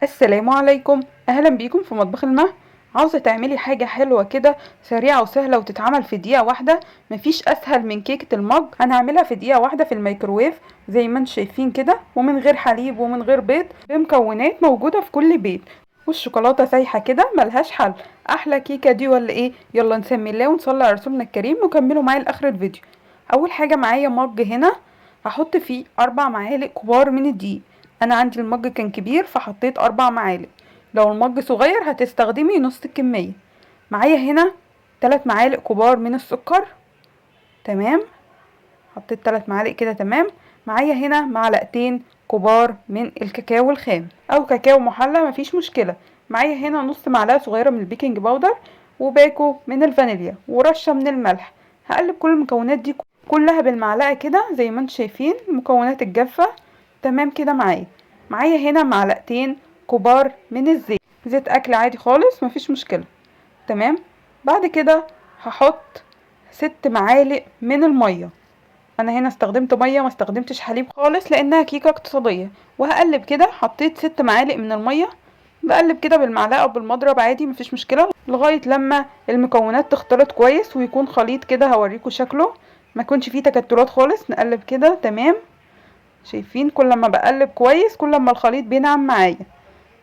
السلام عليكم، اهلا بيكم في مطبخ المه. عاوزه تعملي حاجه حلوه كده سريعه وسهله وتتعمل في دقيقه واحده. مفيش اسهل من كيكه المج. هنعملها في دقيقه واحده في الميكروويف زي ما انتم شايفين كده، ومن غير حليب ومن غير بيض، بمكونات موجوده في كل بيت. والشوكولاته سايحه كده ملهاش حل. احلى كيكه دي ولا ايه؟ يلا نسمي الله ونصلي على رسولنا الكريم وكملوا معايا لاخر الفيديو. اول حاجه معايا مج هنا، هحط فيه 4 معالق كبار من الدقيق. انا عندي المج كان كبير فحطيت 4 معالق. لو المج صغير هتستخدمي نص الكمية. معايا هنا 3 معالق كبار من السكر. تمام، حطيت 3 معالق كده. تمام. معايا هنا معلقتين كبار من الكاكاو الخام او كاكاو محلى، مفيش مشكلة. معايا هنا نص معلقة صغيرة من البيكنج باودر، وباكو من الفانيليا، ورشة من الملح. هقلب كل المكونات دي كلها بالمعلقة كده زي ما انتم شايفين المكونات الجافة. تمام كده. معايا هنا معلقتين كبار من الزيت، زيت اكل عادي خالص مفيش مشكلة. تمام. بعد كده هحط 6 معالق من المية. انا هنا استخدمت مية، ما استخدمتش حليب خالص لانها كيكة اقتصادية. وهقلب كده، حطيت 6 معالق من المية. بقلب كده بالمعلقة او بالمضرب عادي مفيش مشكلة، لغاية لما المكونات تختلط كويس ويكون خليط كده. هوريكم شكله ما يكونش فيه تكتلات خالص. نقلب كده. تمام. شايفين كل ما بقلب كويس كل ما الخليط بينعم معايا.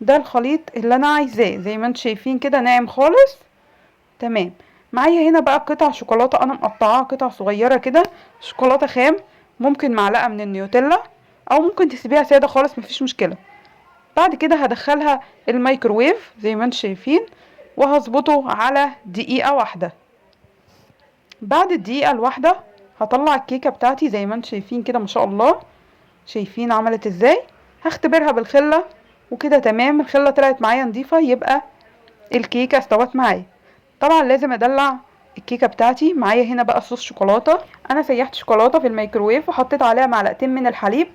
ده الخليط اللي انا عايزاه زي ما انتم شايفين كده، ناعم خالص. تمام. معايا هنا بقى قطع شوكولاته انا مقطعاها قطع صغيره كده، شوكولاته خام. ممكن معلقه من النيوتيلا او ممكن تسيبيها ساده خالص مفيش مشكله. بعد كده هدخلها الميكروويف زي ما انتم شايفين، وهظبطه على دقيقه واحده. بعد الدقيقه الواحده هطلع الكيكه بتاعتي زي ما انتم شايفين كده، ما شاء الله. شايفين عملت ازاي؟ هختبرها بالخله وكده. تمام، الخله طلعت معايا نضيفه، يبقى الكيكه استوت معايا. طبعا لازم ادلع الكيكه بتاعتي. معايا هنا بقى صوص شوكولاته. انا سيحت شوكولاته في الميكروويف وحطيت عليها معلقتين من الحليب،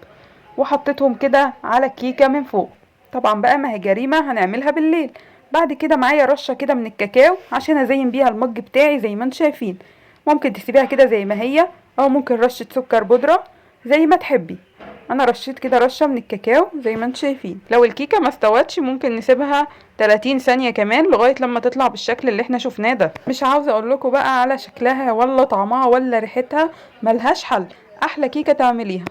وحطيتهم كده على الكيكه من فوق. طبعا بقى ما هي جريمه هنعملها بالليل. بعد كده معايا رشه كده من الكاكاو عشان ازين بيها المج بتاعي زي ما انتم شايفين. ممكن تسيبيها كده زي ما هي، او ممكن رشه سكر بودره زي ما تحبي. انا رشيت كده رشه من الكاكاو زي ما انتم شايفين. لو الكيكه ما استوتش ممكن نسيبها 30 ثانيه كمان لغايه لما تطلع بالشكل اللي احنا شفناه ده. مش عاوزه اقول لكم بقى على شكلها ولا طعمها ولا ريحتها، ملهاش حل. احلى كيكه تعمليها.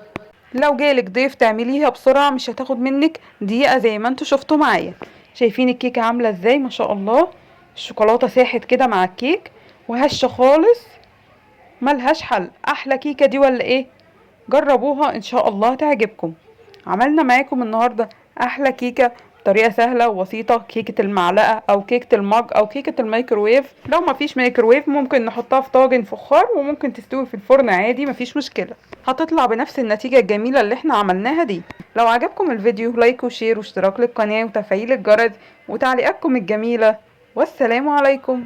لو جالك ضيف تعمليها بسرعه، مش هتاخد منك دقيقه زي ما انتم شفتوا معايا. شايفين الكيكه عامله ازاي؟ ما شاء الله. الشوكولاته ساحت كده مع الكيك وهشه خالص، ملهاش حل. احلى كيكه دي ولا ايه؟ جربوها ان شاء الله تعجبكم. عملنا معاكم النهارده احلى كيكه بطريقه سهله وبسيطه، كيكه المعلقه او كيكه المج او كيكه الميكروويف. لو مفيش ميكروويف ممكن نحطها في طاجن فخار وممكن تستوي في الفرن عادي مفيش مشكله، هتطلع بنفس النتيجه الجميله اللي احنا عملناها دي. لو عجبكم الفيديو لايك وشير واشتراك للقناه وتفعيل الجرس وتعليقاتكم الجميله. والسلام عليكم.